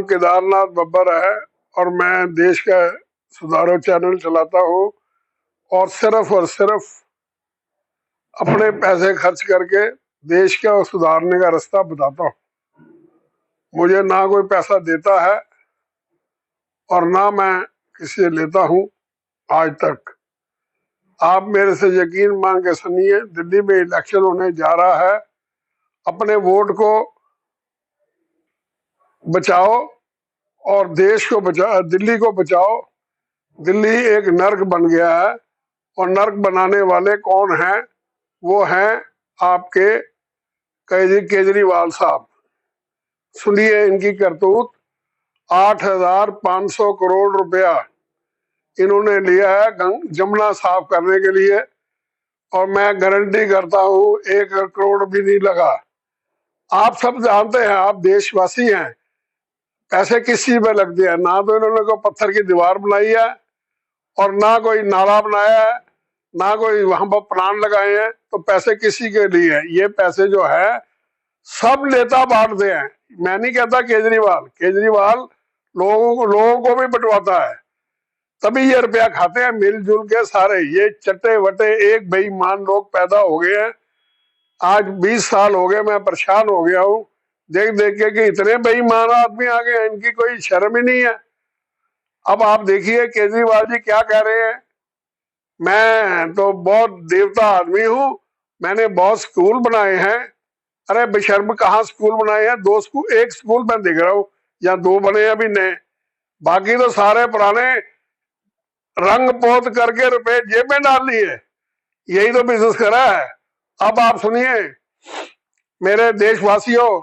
नाम केदारनाथ बब्बर है और मैं देश का सुधारो चैनल चलाता हूँ और सिर्फ अपने पैसे खर्च करके देश का सुधारने का रास्ता बताता हूँ। मुझे ना कोई पैसा देता है और ना मैं किसी से लेता हूँ आज तक। आप मेरे से यकीन मान के सुनिए, दिल्ली में इलेक्शन होने जा रहा है, अपने वोट को बचाओ और देश को बचाओ, दिल्ली को बचाओ। दिल्ली एक नर्क बन गया है और नर्क बनाने वाले कौन हैं? वो हैं आपके केजरीवाल साहब। सुनिए इनकी करतूत। 8,500 करोड़ रुपया इन्होंने लिया है जमुना साफ करने के लिए और मैं गारंटी करता हूँ 1 करोड़ भी नहीं लगा। आप सब जानते हैं, आप देशवासी हैं, पैसे किस चीज में लगते हैं? ना तो इन्होंने कोई पत्थर की दीवार बनाई है और ना कोई नाला बनाया है, ना कोई वहां पर प्लांट लगाए हैं। तो पैसे किसी के लिए है? ये पैसे जो है सब नेता बांटते हैं। मैं नहीं कहता केजरीवाल लोगों को भी बंटवाता है, तभी ये रुपया खाते हैं मिलजुल के सारे। ये चट्टे वटे एक बेईमान लोग पैदा हो गए हैं। आज 20 साल हो गए, मैं परेशान हो गया हूँ देख देख के कि इतने बेईमान आदमी आ गए, इनकी कोई शर्म ही नहीं है। अब आप देखिए केजरीवाल जी क्या कह रहे हैं, मैं तो बहुत देवता आदमी हूँ, मैंने बहुत स्कूल बनाए हैं। अरे बेशर्म, कहाँ स्कूल बनाए हैं? 2 स्कूल, 1 स्कूल मैं देख रहा हूँ या 2 बने अभी नए, बाकी तो सारे पुराने रंग पोत करके रुपए जेब में डाल लिए। यही तो बिजनेस करा है। अब आप सुनिए मेरे देशवासियों,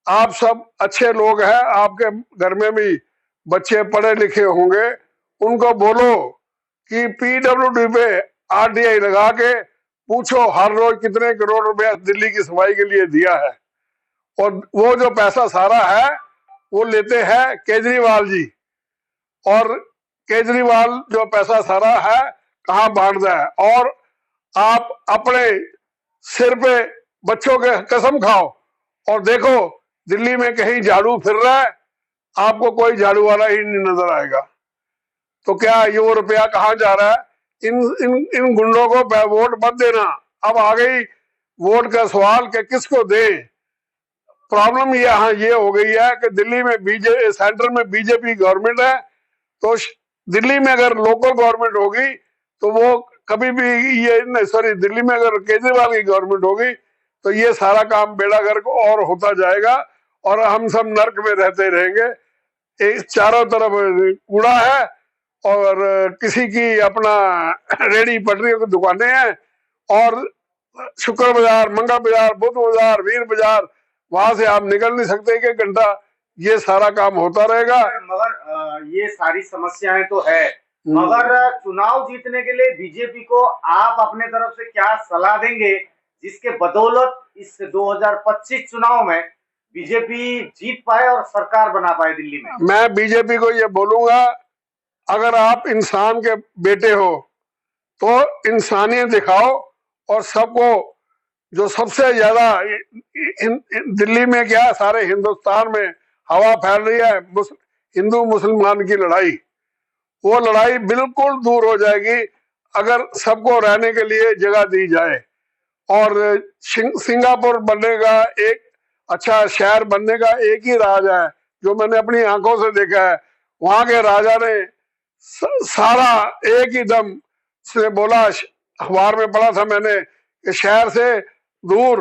आप सब अच्छे लोग हैं, आपके घर में भी बच्चे पढ़े लिखे होंगे, उनको बोलो कि पीडब्ल्यूडी पे आरटीआई लगा के पूछो हर रोज कितने करोड़ रुपया दिल्ली की सफाई के लिए दिया है। और वो जो पैसा सारा है वो लेते हैं केजरीवाल जी, और केजरीवाल जो पैसा सारा है कहाँ बांटता है। और आप अपने सिर पे बच्चों के कसम खाओ और देखो दिल्ली में कहीं झाड़ू फिर रहा है, आपको कोई झाड़ू वाला ही नहीं नजर आएगा। तो क्या ये वो रुपया कहाँ जा रहा है? इन इन इन गुंडों को वोट मत देना। अब आ गई वोट का सवाल कि किसको दें। प्रॉब्लम यहाँ ये हो गई है कि दिल्ली में सेंटर में बीजेपी गवर्नमेंट है, तो दिल्ली में अगर लोकल गवर्नमेंट होगी तो वो कभी भी दिल्ली में अगर केजरीवाल की गवर्नमेंट होगी तो ये सारा काम बेड़ा गर्क और होता जाएगा और हम सब नर्क में रहते रहेंगे। चारों तरफ कूड़ा है और किसी की अपना रेडी पटरियों की दुकानें हैं और शुक्र बाजार, मंगल बाजार, बुध बाजार, वीर बाजार, वहां से आप निकल नहीं सकते कि घंटा। ये सारा काम होता रहेगा। मगर ये सारी समस्याएं तो है, मगर चुनाव जीतने के लिए बीजेपी को आप अपने तरफ से क्या सलाह देंगे जिसके बदौलत इस 2025 चुनाव में बीजेपी जीत पाए और सरकार बना पाए दिल्ली में? मैं बीजेपी को ये बोलूंगा, अगर आप इंसान के बेटे हो तो इंसानियत दिखाओ और सबको, जो सबसे ज्यादा दिल्ली में क्या सारे हिंदुस्तान में हवा फैल रही है हिंदू मुसलमान की लड़ाई, वो लड़ाई बिल्कुल दूर हो जाएगी अगर सबको रहने के लिए जगह दी जाए। और सिंगापुर बनने का, एक अच्छा शहर बनने का एक ही राज है जो मैंने अपनी आंखों से देखा है। वहां के राजा ने सारा एक ही दम से बोला, अखबार में पढ़ा था मैंने कि शहर से दूर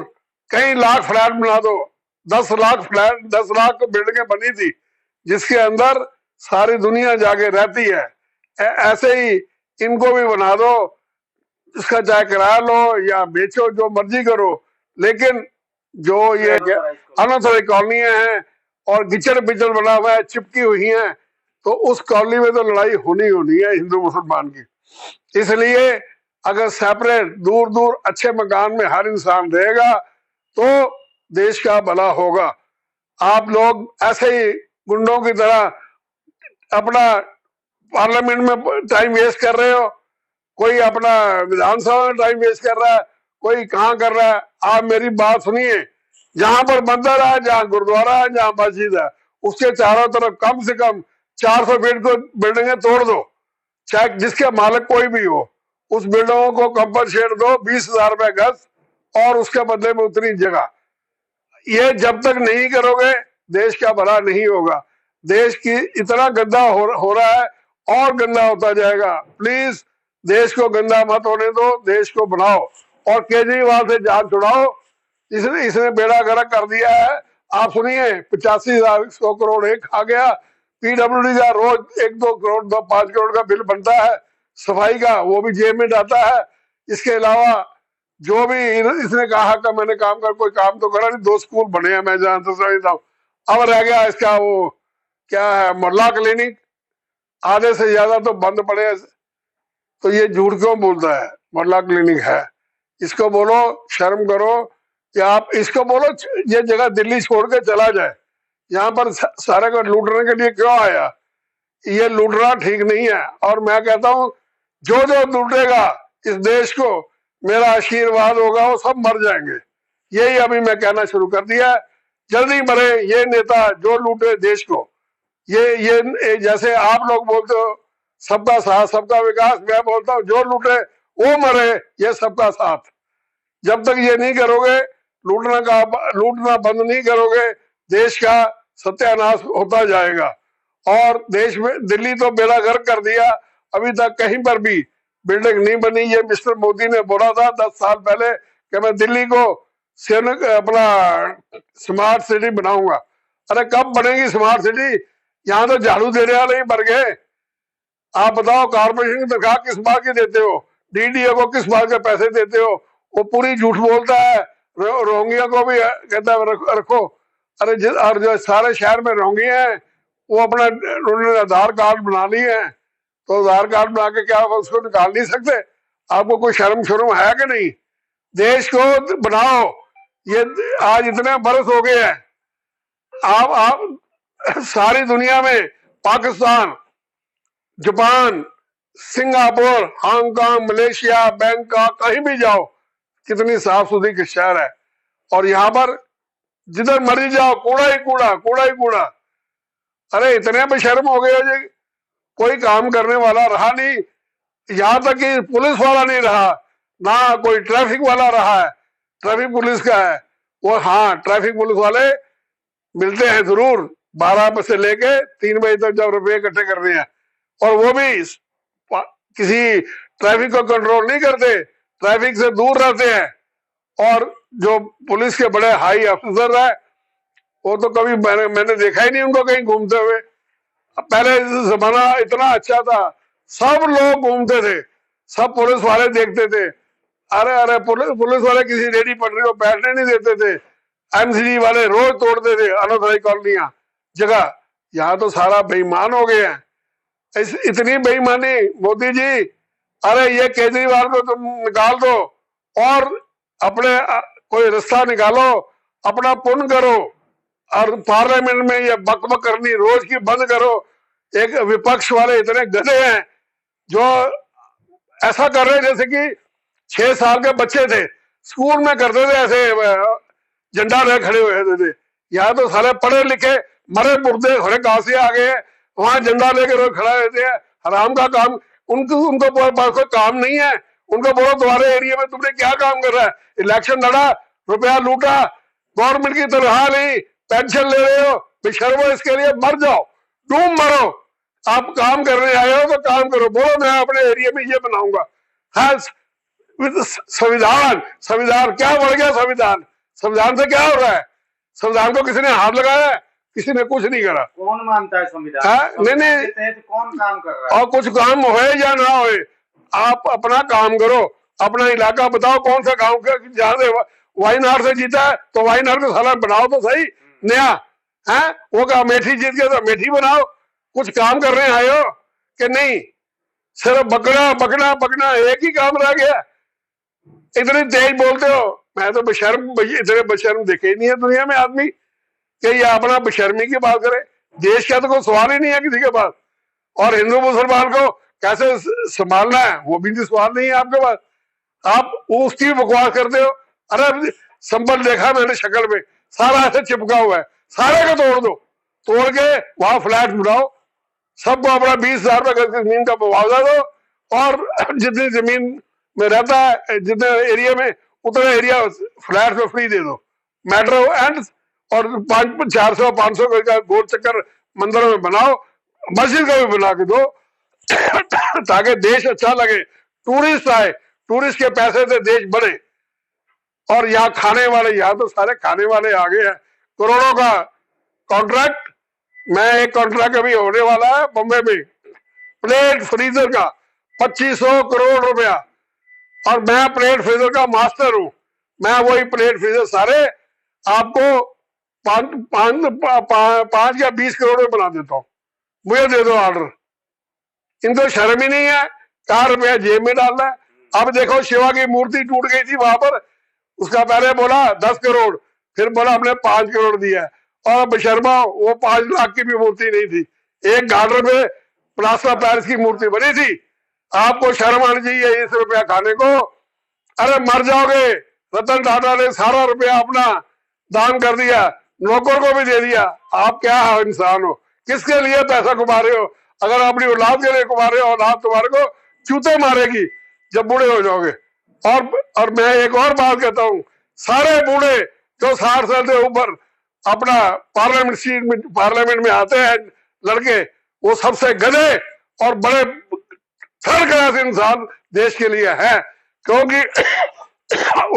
कई लाख फ्लैट बना दो। 10 लाख फ्लैट, 10 लाख बिल्डिंगें बनी थी जिसके अंदर सारी दुनिया जाके रहती है। ऐसे ही इनको भी बना दो, इसका चाहे किराया लो या बेचो, जो मर्जी करो, लेकिन जो ये अनऑथराइज्ड कॉलोनियां हैं और गिचड़ पिचड़ बना हुआ है, चिपकी हुई हैं, तो उस कॉलोनी में तो लड़ाई होनी है हिंदू मुसलमान की। इसलिए अगर सेपरेट दूर दूर अच्छे मकान में हर इंसान रहेगा तो देश का भला होगा। आप लोग ऐसे ही गुंडों की तरह अपना पार्लियामेंट में टाइम वेस्ट कर रहे हो, कोई अपना विधानसभा में टाइम वेस्ट कर रहा है, कोई कहाँ कर रहा है। आप मेरी बात सुनिए, जहां पर मंदिर है, जहां गुरुद्वारा है, जहां मस्जिद है, उसके चारों तरफ कम से कम 400 फीट को बिल्डिंगें तोड़ दो, चाहे जिसके मालिक कोई भी हो, उस बिल्डिंगों को कंपनसेट दो 20,000 रुपए गज, और उसके बदले में उतनी जगह। ये जब तक नहीं करोगे देश का भला नहीं होगा। देश की इतना गंदा हो रहा है और गंदा होता जाएगा। प्लीज देश को गंदा मत होने दो, देश को बनाओ और केजरीवाल से जान छुड़ाओ। इसने इसने बेड़ा गर्क कर दिया है। आप सुनिए, 85,100 करोड़ एक आ गया, पीडब्ल्यूडी का रोज 1-2 करोड़ 5 करोड़ का बिल बनता है सफाई का, वो भी जेब में जाता है। इसके अलावा जो भी इसने कहा कि मैंने काम कर, कोई काम तो करा नहीं। 2 स्कूल बने हैं मैं जहां तो समझता हूँ। अब रह गया इसका वो क्या है, मोहल्ला क्लिनिक, आधे से ज्यादा तो बंद पड़े हैं। तो ये झूठ क्यों बोलता है? मोहल्ला क्लिनिक है, इसको बोलो शर्म करो कि आप इसको बोलो ये जगह दिल्ली छोड़ के चला जाए। यहाँ पर सारे को लूटने के लिए क्यों आया? ये लूटना ठीक नहीं है। और मैं कहता हूँ जो जो लूटेगा इस देश को, मेरा आशीर्वाद होगा, वो सब मर जाएंगे। यही अभी मैं कहना शुरू कर दिया। जल्दी मरे ये नेता जो लूटे देश को। ये जैसे आप लोग बोलते हो सबका साथ सबका विकास, मैं बोलता हूँ जो लूटे वो मरे, ये सबका साथ। जब तक ये नहीं करोगे, लूटना बंद नहीं करोगे, देश का सत्यानाश होता जाएगा। और देश में दिल्ली तो बेड़ा गर्क कर दिया, अभी तक कहीं पर भी बिल्डिंग नहीं बनी। ये मिस्टर मोदी ने बोला था 10 साल पहले कि मैं दिल्ली को अपना स्मार्ट सिटी बनाऊंगा। अरे कब बनेगी स्मार्ट सिटी? यहाँ तो झाड़ू देने वाले ही मर गए। आप बताओ कॉर्पोरेशन की तनख्वाह किस बात की देते हो? डीडीओ को किस बात के पैसे देते हो? वो पूरी झूठ बोलता है। रोहिंग्या को भी कहता है रखो। अरे और जो सारे शहर में रोहिंग्या है वो अपना उन्होंने आधार कार्ड बना लिए हैं, तो आधार कार्ड बना के क्या उसको निकाल नहीं सकते? आपको कोई शर्म शर्म है कि नहीं? देश को बनाओ। ये आज इतने बरस हो गए हैं, आप सारी दुनिया में Pakistan, Japan, Singapore, Hong Kong, Malaysia, Bangkok, कहीं भी जाओ कितनी साफ सुथरी के शहर है। और यहाँ पर जिधर मर्जी जाओ कूड़ा ही कूड़ा, कूड़ा ही कूड़ा। अरे इतने बेशर्म हो गए जी, कोई काम करने वाला रहा नहीं। यहाँ तक कि पुलिस वाला नहीं रहा, ना कोई ट्रैफिक वाला रहा है। ट्रैफिक पुलिस का है वो, हाँ ट्रैफिक पुलिस वाले मिलते हैं जरूर 12 से लेके 3 बजे तक जब रुपये इकट्ठे करने हैं, और वो भी किसी ट्रैफिक को कंट्रोल नहीं करते, ट्रैफिक से दूर रहते हैं। और जो पुलिस के बड़े हाई अफसर है वो तो कभी मैंने देखा ही नहीं उनको कहीं घूमते हुए। पहले जमाना इतना अच्छा था, सब लोग घूमते थे, सब पुलिस वाले देखते थे। अरे पुलिस वाले किसी रेडी पटरी को बैठने नहीं देते थे। एमसीडी वाले रोज तोड़ते थे अनाथाई कॉलोनियां जगह। यहाँ तो सारा बेईमान हो गया है। इतनी बेईमानी मोदी जी, अरे ये केजरीवाल को तुम निकाल दो और अपने कोई रास्ता निकालो, अपना पुण्य करो। और पार्लियामेंट में ये बकबक करनी रोज की बंद करो। एक विपक्ष वाले इतने गधे हैं जो ऐसा कर रहे जैसे कि 6 साल के बच्चे थे, स्कूल में करते थे ऐसे झंडा ले खड़े हुए थे। यहाँ तो सारे पढ़े लिखे मरे मुर्दे घोड़े कहां से आ गए, वहां झंडा लेकर रोज खड़ा रहते हैं। हराम का काम। उनको पास कोई काम नहीं है। उनको बोलो तुम्हारे एरिया में तुमने क्या काम कर रहा है? इलेक्शन लड़ा, रुपया लूटा, गवर्नमेंट की तनख्वाह ली, पेंशन ले रहे हो, बेशर्मो, इसके लिए मर जाओ, डूब मरो। आप काम करने आए हो तो काम करो। बोलो मैं अपने एरिया में ये बनाऊंगा। हाँ, संविधान क्या बढ़ गया? संविधान से क्या हो रहा है? संविधान को किसी ने हाथ लगाया है? किसी ने कुछ नहीं करा। कौन मानता है संविधान? नहीं तो कौन काम कर रहा है? और कुछ काम होए या ना होए, आप अपना काम करो, अपना इलाका बताओ कौन सा गांव जहाँ से वायनाड से जीता है तो वायनाड को साला बनाओ तो सही नया है। वो का अमेठी जीत गया तो अमेठी बनाओ। कुछ काम करने आए हो कि नहीं? सिर्फ बकना बकना बकना, एक ही काम रह गया। इतनी तेज बोलते हो। मैं तो बेशर्म, इतने बेशर्म देखे ही नहीं है दुनिया में आदमी कि ये अपना बेशर्मी की बात करे। देश का तो कोई सवाल ही नहीं है किसी के पास। और हिंदू मुसलमान को कैसे संभालना है वो भी सवाल नहीं है आपके पास। आप उसकी बकवास करते हो। अरे संबल देखा मैंने शक्ल में, सारा ऐसे चिपका हुआ है, सारे को तोड़ दो। तोड़ के वहां फ्लैट बनाओ, सबको अपना 20,000 रुपए गज की जमीन का मुआवजा दो, और जितनी जमीन में रहता है, जितने एरिया में, उतना एरिया फ्लैट में फ्री दे दो, मेट्रो एंड, और 400-500 का गोल चक्कर मंदिरों में बनाओ, मस्जिद का भी बना के दो ताकि देश अच्छा लगे, टूरिस्ट आए, टूरिस्ट के पैसे से देश बढ़े। और यहाँ खाने वाले, यहाँ तो सारे खाने वाले आ गए हैं, करोड़ों का कॉन्ट्रैक्ट। मैं एक कॉन्ट्रैक्ट अभी होने वाला है बम्बई में, प्लेट फ्रीजर का 2500 करोड़ रुपया, और मैं प्लेट फ्रीजर का मास्टर हूं। मैं वही प्लेट फ्रीजर सारे आपको 5 या 20 करोड़ में बना देता हूं, मुझे दे दो ऑर्डर। इनको शर्म ही नहीं है, 4 रुपया जेब में डालना है। अब देखो, शिवा की मूर्ति टूट गई थी वहां पर, उसका पहले बोला 10 करोड़, फिर बोला हमने 5 करोड़ दिया, और बशर्मा वो 5 लाख की भी मूर्ति नहीं थी, एक गार्डन में प्लास्टर पेरिस की मूर्ति बनी थी। आपको शर्म आनी चाहिए इस रुपया खाने को। अरे मर जाओगे। रतन टाटा ने सारा रुपया अपना दान कर दिया, नौकर को भी दे दिया। आप क्या इंसान हो, किसके लिए पैसा कमा रहे हो? अगर अपनी औलाद के लिए कमा रहे हो, औलाद तुम्हारे को चूते मारेगी जब बूढ़े हो जाओगे। और मैं एक और बात कहता हूँ, सारे बूढ़े जो 60 साल से ऊपर अपना पार्लियामेंट में आते हैं लड़के, वो सबसे गधे और बड़े थर्ड क्लास इंसान देश के लिए है, क्योंकि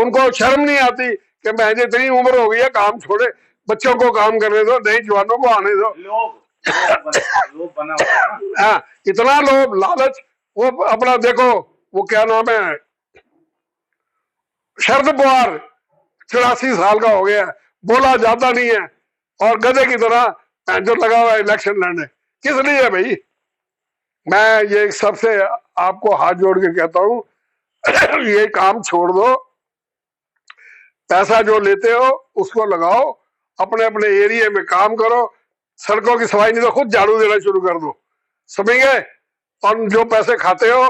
उनको शर्म नहीं आती कि मैं इतनी उम्र हो गई है, काम छोड़े, बच्चों को काम करने दो, नई जवानों को आने दो। लोग बना हुआ हाँ, इतना लोग लालच। वो अपना देखो, वो क्या नाम है, शरद पवार 84 साल का हो गया, बोला जाता नहीं है, और गधे की तरह जो लगा हुआ इलेक्शन लड़ने। किस लिए भाई? मैं ये सबसे आपको हाथ जोड़ के कहता हूं ये काम छोड़ दो, पैसा जो लेते हो उसको लगाओ, अपने अपने एरिया में काम करो, सड़कों की सफाई नहीं तो खुद झाड़ू देना शुरू कर दो, समझ गए? और जो पैसे खाते हो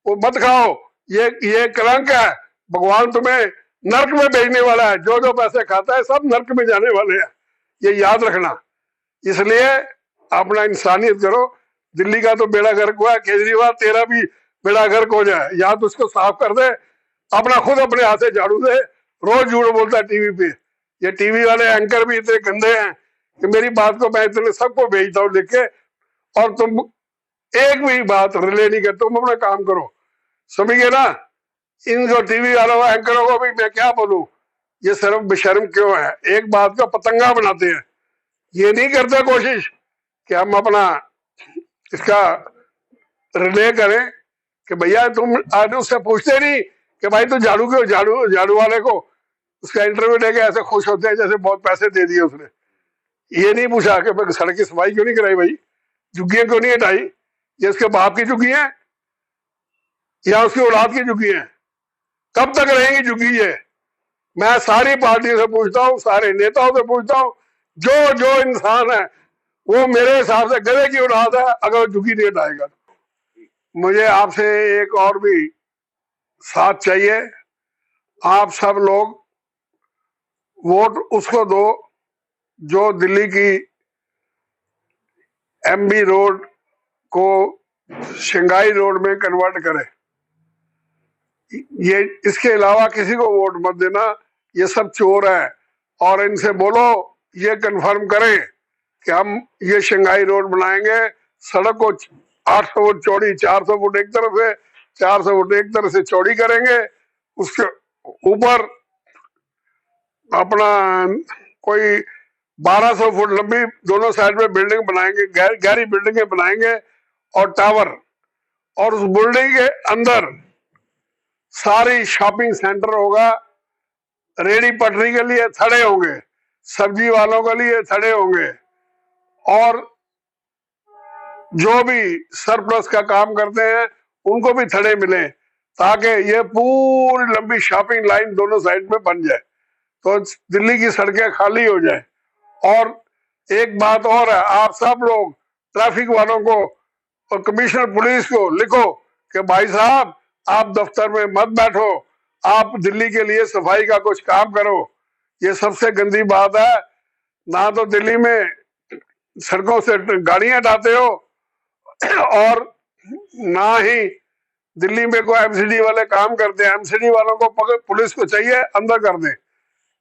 वो मत खाओ, ये कलंक है, भगवान तुम्हें नरक में भेजने वाला है। जो जो पैसे खाता है सब नरक में जाने वाले हैं, ये याद रखना। इसलिए अपना इंसानियत करो। दिल्ली का तो बेड़ा गर्क हुआ है, केजरीवाल तेरा भी बेड़ा गर्क हो जाए, या तो उसको साफ कर दे, अपना खुद अपने हाथ से झाड़ू दे। रोज झूठ बोलता है टीवी पे, ये टीवी वाले एंकर भी इतने गंदे हैं कि मेरी बात को मैं इतने सबको भेजता हूँ लिख के, और तुम एक भी बात रिले नहीं करते, तुम अपना काम करो, समझ गए ना? इनको टीवी वालों एंकरों को भी मैं क्या बोलूं, ये सिर्फ बेशर्म क्यों है, एक बात का पतंगा बनाते हैं। ये नहीं करते कोशिश कि हम अपना इसका रिले करें कि भैया तुम आज उससे पूछते नहीं कि भाई तू झाड़ू क्यों, झाड़ू वाले को उसका इंटरव्यू लेके ऐसे खुश होते हैं जैसे बहुत पैसे दे दिए उसने। ये नहीं पूछा कि सड़क की सफाई क्यों नहीं कराई भाई, झुग्गियां क्यों नहीं हटाई, ये उसके बाप की झुग्गी है या उसकी औलाद की झुग्गी है? कब तक रहेंगी झुग्गी ये? मैं सारी पार्टियों से पूछता हूँ, सारे नेताओं से पूछता हूँ, जो जो इंसान है वो मेरे हिसाब से गधे की औलाद है अगर झुग्गी नहीं हटाएगा। मुझे आपसे एक और भी साथ चाहिए, आप सब लोग वोट उसको दो जो दिल्ली की एमबी रोड को शंघाई रोड में कन्वर्ट करे। ये इसके अलावा किसी को वोट मत देना, ये सब चोर है। और इनसे बोलो ये कंफर्म करें कि हम ये शंघाई रोड बनाएंगे, सड़क को 800 फुट चौड़ी, 400 फुट एक तरफ से, 400 फुट एक तरफ से चौड़ी करेंगे, उसके ऊपर अपना कोई 1200 फुट लंबी दोनों साइड में बिल्डिंग बनाएंगे, गहरी बिल्डिंगें बनाएंगे और टावर, और उस बिल्डिंग के अंदर सारी शॉपिंग सेंटर होगा, रेडी पटरी के लिए थड़े होंगे, सब्जी वालों के लिए थड़े होंगे, और जो भी सरप्लस का काम करते हैं उनको भी थड़े मिले, ताकि ये पूरी लंबी शॉपिंग लाइन दोनों साइड में बन जाए, तो दिल्ली की सड़कें खाली हो जाए। और एक बात और है, आप सब लोग ट्रैफिक वालों को और कमिश्नर पुलिस को लिखो कि भाई साहब आप दफ्तर में मत बैठो, आप दिल्ली के लिए सफाई का कुछ काम करो। ये सबसे गंदी बात है। ना तो दिल्ली में सड़कों से गाड़ियां हटाते हो, और ना ही दिल्ली में कोई एमसीडी वाले काम करते हैं। एमसीडी वालों को पुलिस को चाहिए अंदर कर दे,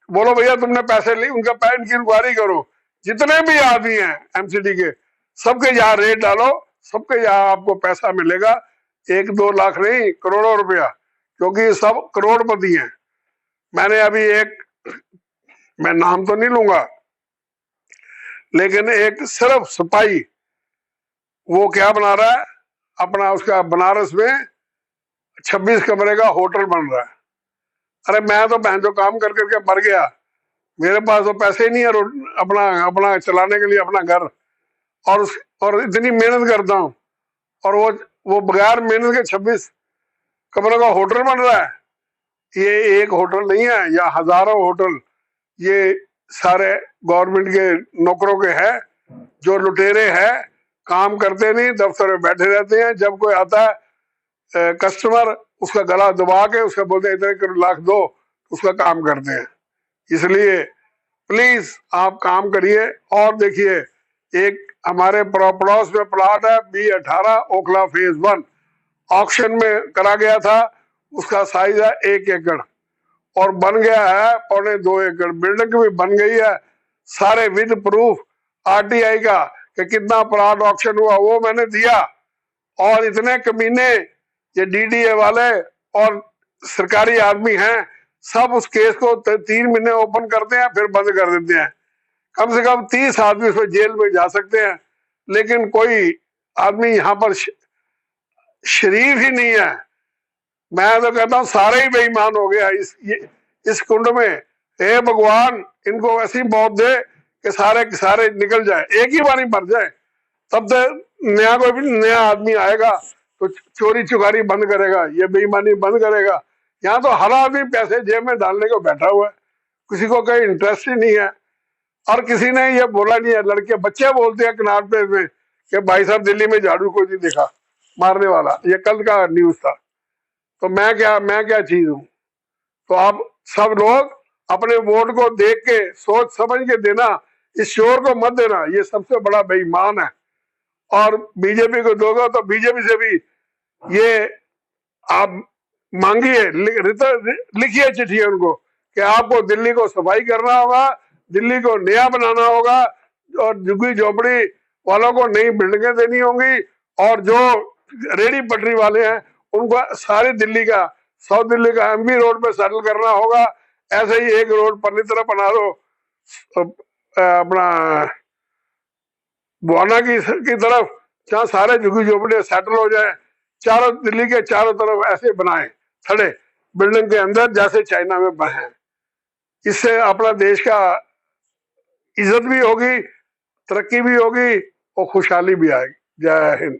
बोलो भैया तुमने पैसे लिए, उनका पैन की इंक्वायरी करो, जितने भी आदमी हैं एमसीडी के, सबके यहाँ रेट डालो, सबके यहाँ आपको पैसा मिलेगा, 1-2 लाख नहीं, करोड़ों रुपया, क्योंकि सब करोड़पति हैं। मैंने अभी एक, मैं नाम तो नहीं लूंगा, लेकिन एक सिर्फ सिपाही, वो क्या बना रहा है अपना, उसका बनारस में 26 कमरे का होटल बन रहा है। अरे मैं तो बहन जो काम कर करके मर गया, मेरे पास तो पैसे ही नहीं है अपना अपना चलाने के लिए अपना घर, और इतनी मेहनत करता हूँ, और वो बगैर मेहनत के 26 कमरों का होटल बन रहा है। ये एक होटल नहीं है, या हजारों होटल, ये सारे गवर्नमेंट के नौकरों के हैं, जो लुटेरे हैं, काम करते नहीं, दफ्तर में बैठे रहते हैं। जब कोई आता है कस्टमर, उसका गला दबा के उसका बोलते हैं इतने लाख दो, उसका काम करते हैं। इसलिए प्लीज आप काम करिए। और देखिए, एक हमारे पड़ोस में प्लाट है B18 ओखला फेज 1, ऑक्शन में करा गया था, उसका साइज है 1 एकड़ और बन गया है 2.25 एकड़। बिल्डिंग भी बन गई है, सारे विद प्रूफ RTI का कि कितना प्लाट ऑक्शन हुआ, वो मैंने दिया। और इतने कमीने ये DDA वाले और सरकारी आदमी हैं, सब उस केस को 3 महीने ओपन करते हैं, फिर बंद कर देते हैं। कम से कम 30 आदमी उसमें जेल में जा सकते हैं, लेकिन कोई आदमी यहाँ पर शरीफ ही नहीं है। मैं तो कहता हूँ सारे ही बेईमान हो गया इस कुंड में। हे भगवान, इनको ऐसी मौत दे कि सारे के सारे निकल जाए, एक ही बारी मर जाए, तब तक नया कोई भी नया आदमी आएगा तो चोरी चुकारी बंद करेगा, ये बेईमानी बंद करेगा। यहाँ तो हर आदमी पैसे जेब में डालने को बैठा हुआ है, किसी को कोई इंटरेस्ट ही नहीं है। और किसी ने ये बोला नहीं है, लड़के बच्चे बोलते हैं कनाट पे में कि भाई साहब दिल्ली में झाड़ू कोई नहीं देखा मारने वाला, ये कल का न्यूज था। तो मैं क्या चीज हूँ। तो आप सब लोग अपने वोट को देख के सोच समझ के देना, इस शोर को मत देना, ये सबसे बड़ा बेईमान है। और बीजेपी को दोगे तो बीजेपी से भी ये आप मांगिए, लिखिए चिट्ठी उनको कि आपको दिल्ली को सफाई करना होगा, दिल्ली को नया बनाना होगा, और झुग्गी झोपड़ी वालों को नई बिल्डिंगें देनी होंगी, और जो रेडी पटरी वाले हैं उनको सारी दिल्ली का, साउथ दिल्ली का MB रोड पे सेटल करना होगा। ऐसे ही एक रोड परली तरफ बना दो, अपना बुआना की तरफ, जहाँ सारे झुग्गी झोपड़े सेटल हो जाए, चारों दिल्ली के चारों तरफ ऐसे बनाए खड़े बिल्डिंग के अंदर, जैसे चाइना में बने। इससे अपना देश का इज्जत भी होगी, तरक्की भी होगी और खुशहाली भी आएगी। जय हिंद।